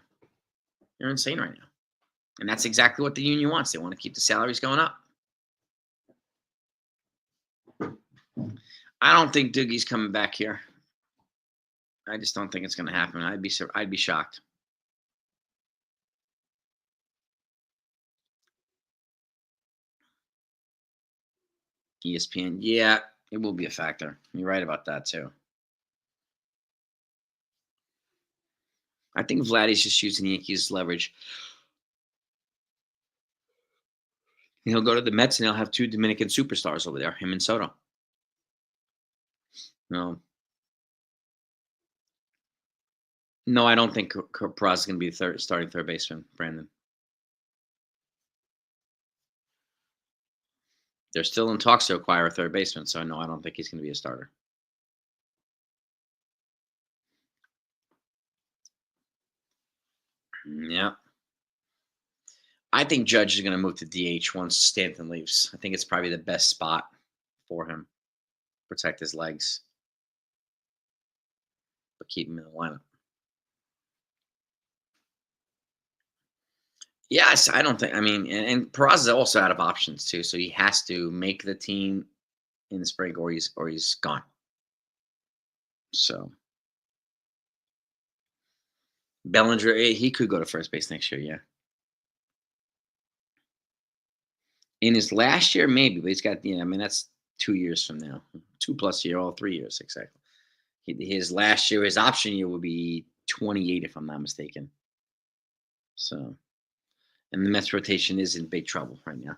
They're insane right now, and that's exactly what the union wants. They want to keep the salaries going up. I don't think Doogie's coming back here. I just don't think it's going to happen. I'd be shocked. ESPN, yeah, it will be a factor. You're right about that too. I think Vladdy's just using the Yankees' leverage. He'll go to the Mets and he'll have two Dominican superstars over there, him and Soto. No, no, I don't think Praz is going to be the starting third baseman, Brandon. They're still in talks to acquire a third baseman, so no, I don't think he's going to be a starter. Yeah. I think Judge is going to move to DH once Stanton leaves. I think it's probably the best spot for him. Protect his legs, but keep him in the lineup. Yes, I don't think. I mean, and Peraza is also out of options too, so he has to make the team in the spring, or he's gone. So Bellinger, he could go to first base next year. Yeah, in his last year, maybe, but he's got. I mean, that's 2 years from now, 2+ year, all 3 years exactly. His last year, his option year will be 28, if I'm not mistaken. So, and the Mets rotation is in big trouble right now.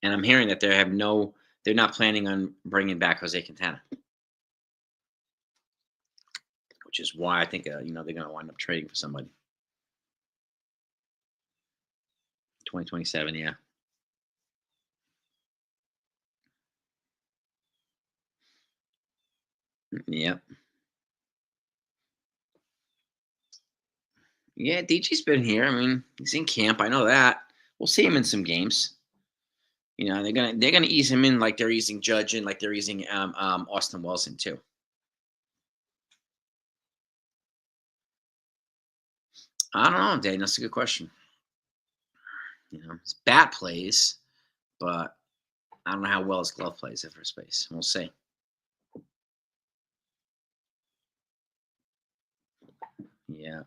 And I'm hearing that they're not planning on bringing back Jose Quintana, which is why I think they're going to wind up trading for somebody. 2027, yeah. Yep. Yeah, DG's been here. I mean, he's in camp. I know that. We'll see him in some games. They're gonna ease him in like they're easing Judge in, like they're easing Austin Wells in too. I don't know, Dane. That's a good question. His bat plays, but I don't know how well his glove plays at first base. We'll see. Yeah.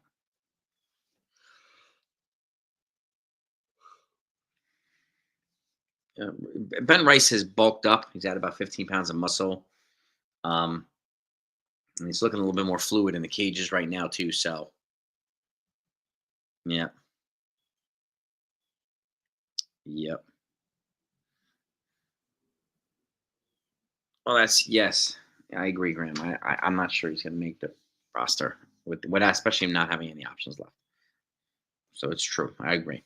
uh, Ben Rice has bulked up. He's had about 15 pounds of muscle. Um, and he's looking a little bit more fluid in the cages right now too. So yeah, yep. Well, that's yes, I agree, Graham. I'm not sure he's going to make the roster with especially him not having any options left. So it's true. I agree.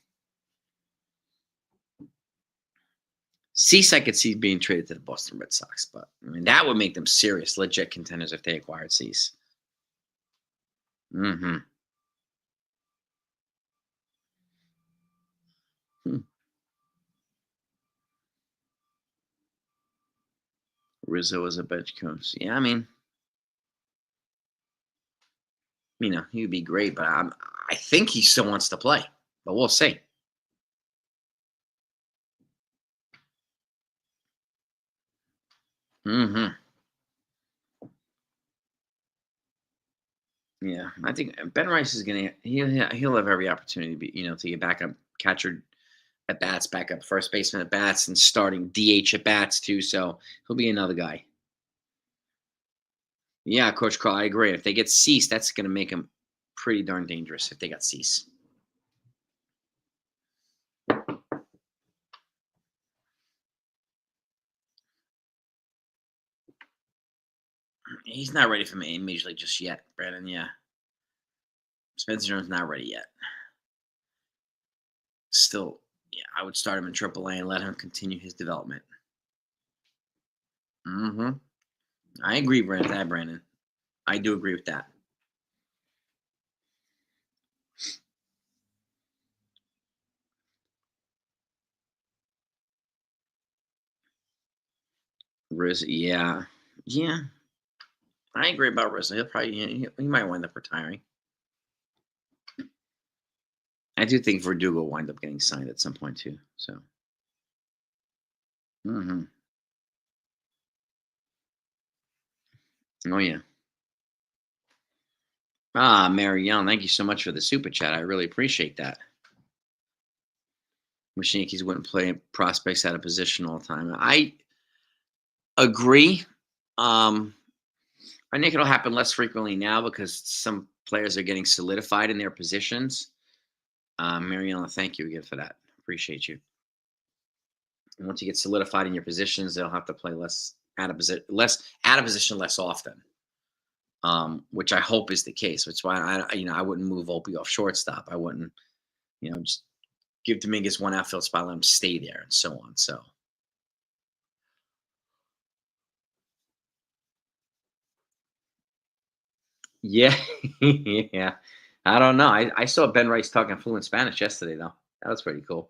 Cease, I could see being traded to the Boston Red Sox, but I mean that would make them serious, legit contenders if they acquired Cease. Mm-hmm. Hmm. Rizzo as a bench coach. Yeah, I mean, he would be great, but I think he still wants to play, but we'll see. Mm-hmm. Yeah, I think Ben Rice is gonna he'll have every opportunity to be to get back up catcher at bats, back up first baseman at bats, and starting DH at bats too. So he'll be another guy. Yeah, Coach Carl, I agree. If they get Cease, that's gonna make him pretty darn dangerous. If they got Cease, he's not ready for me major league just yet, Brandon. Yeah, Spencer Jones not ready yet. Still, yeah, I would start him in AAA and let him continue his development. Hmm. I agree, Brandon. I do agree with that. Riz, yeah, yeah, I agree about Rizzo. He'll probably he might wind up retiring. I do think Verdugo will wind up getting signed at some point too. So, hmm oh yeah. Ah, Mary Young, thank you so much for the super chat. I really appreciate that. Wish Yankees wouldn't play prospects out of position all the time. I agree. Um, I think it'll happen less frequently now because some players are getting solidified in their positions. Mariana, thank you again for that. Appreciate you. And once you get solidified in your positions, they'll have to play less out of position less often. Which I hope is the case. Which is why I wouldn't move Opie off shortstop. I wouldn't, just give Dominguez one outfield spot, let him stay there, and so on. So yeah, yeah. I don't know. I saw Ben Rice talking fluent Spanish yesterday, though. That was pretty cool.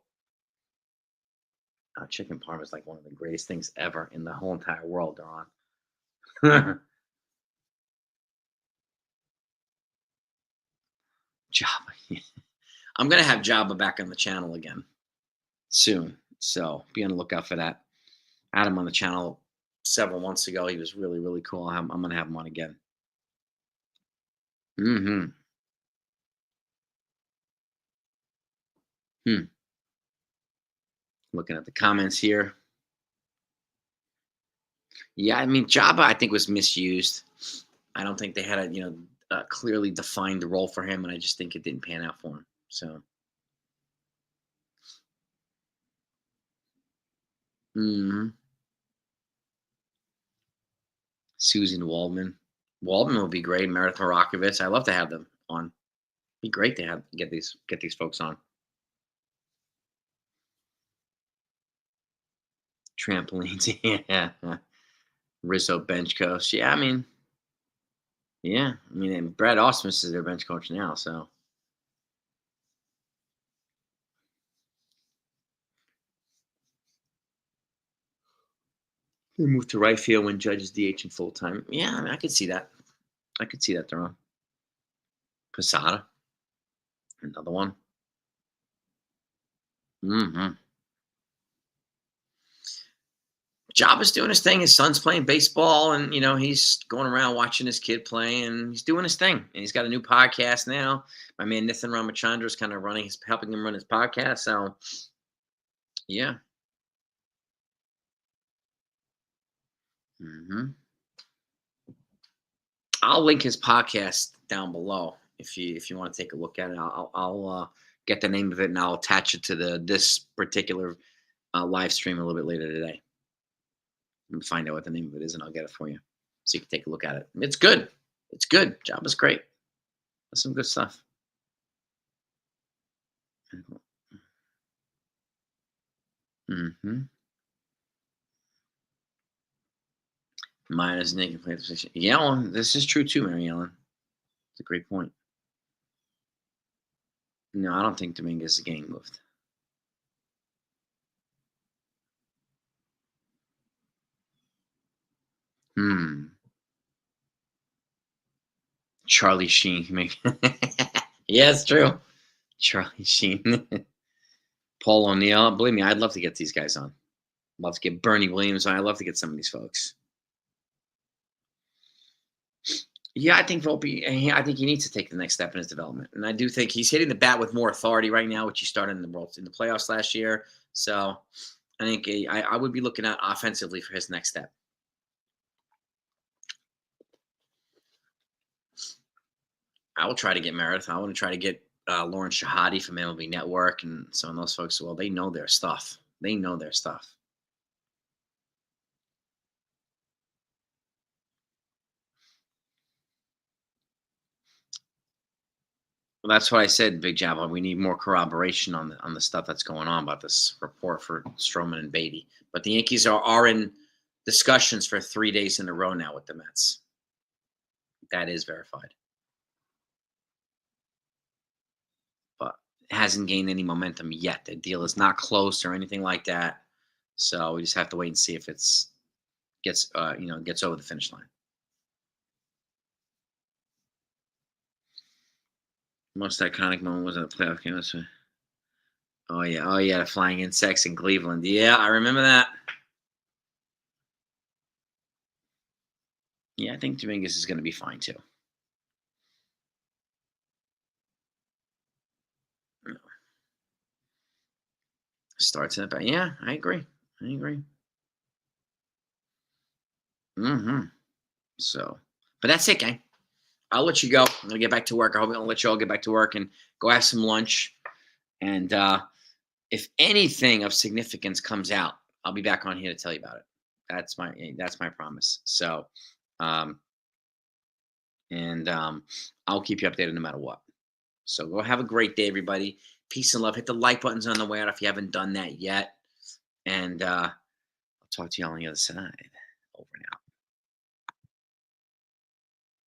Chicken parm is like one of the greatest things ever in the whole entire world, Daron. Jabba. I'm gonna have Jabba back on the channel again soon, so be on the lookout for that. I had him on the channel several months ago. He was really, really cool. I'm gonna have him on again. Hmm. Hmm. Looking at the comments here. Yeah, I mean, Jabba, I think was misused. I don't think they had a clearly defined role for him, and I just think it didn't pan out for him. So, mhm. Susan Waldman, Waldman would be great. Meredith Marakovitz, I love to have them on. Be great to have get these folks on. Trampolines, yeah. Rizzo bench coach, yeah. I mean, yeah. I mean, and Brad Ausmus is their bench coach now, so he moved to right field when Judge is DH in full time. Yeah, I mean, I could see that. I could see that, Theron. Posada, another one. Hmm. Job is doing his thing. His son's playing baseball, and he's going around watching his kid play, and he's doing his thing. And he's got a new podcast now. My man Nathan Ramachandra is kind of helping him run his podcast. So, yeah, Hmm. I'll link his podcast down below if you want to take a look at it. I'll get the name of it and I'll attach it to the this particular live stream a little bit later today. And find out what the name of it is, and I'll get it for you so you can take a look at it. It's good. It's good. Job is great. That's some good stuff. Mm-hmm. Minus naked play position. Yeah, well, this is true too, Mary Ellen. It's a great point. No, I don't think Dominguez is getting moved. Hmm. Charlie Sheen. Yeah, it's true. Charlie Sheen. Paul O'Neill. Believe me, I'd love to get these guys on. Love to get Bernie Williams on. I'd love to get some of these folks. Yeah, I think Volpe. I think he needs to take the next step in his development, and I do think he's hitting the bat with more authority right now, which he started in the playoffs last year. So I think I would be looking at offensively for his next step. I will try to get Meredith. I want to try to get Lauren Shahadi from MLB Network and some of those folks. Well, they know their stuff. They know their stuff. Well, that's what I said, Big Java. We need more corroboration on the stuff that's going on about this report for Stroman and Beatty. But the Yankees are in discussions for 3 days in a row now with the Mets. That is verified, but it hasn't gained any momentum yet. The deal is not close or anything like that. So we just have to wait and see if gets over the finish line. Most iconic moment was in the playoff game. Oh yeah, the flying insects in Cleveland. Yeah, I remember that. Yeah, I think Dominguez is going to be fine too. Starts in the back. Yeah, I agree. I agree. Hmm. So, but that's it, gang. I'll let you go. I'm gonna get back to work. I hope I'll let you all get back to work and go have some lunch. And if anything of significance comes out, I'll be back on here to tell you about it. That's my promise. So, um, and I'll keep you updated no matter what. So go have a great day, everybody. Peace and love. Hit the like buttons on the way out if you haven't done that yet. And I'll talk to you on the other side. Over now.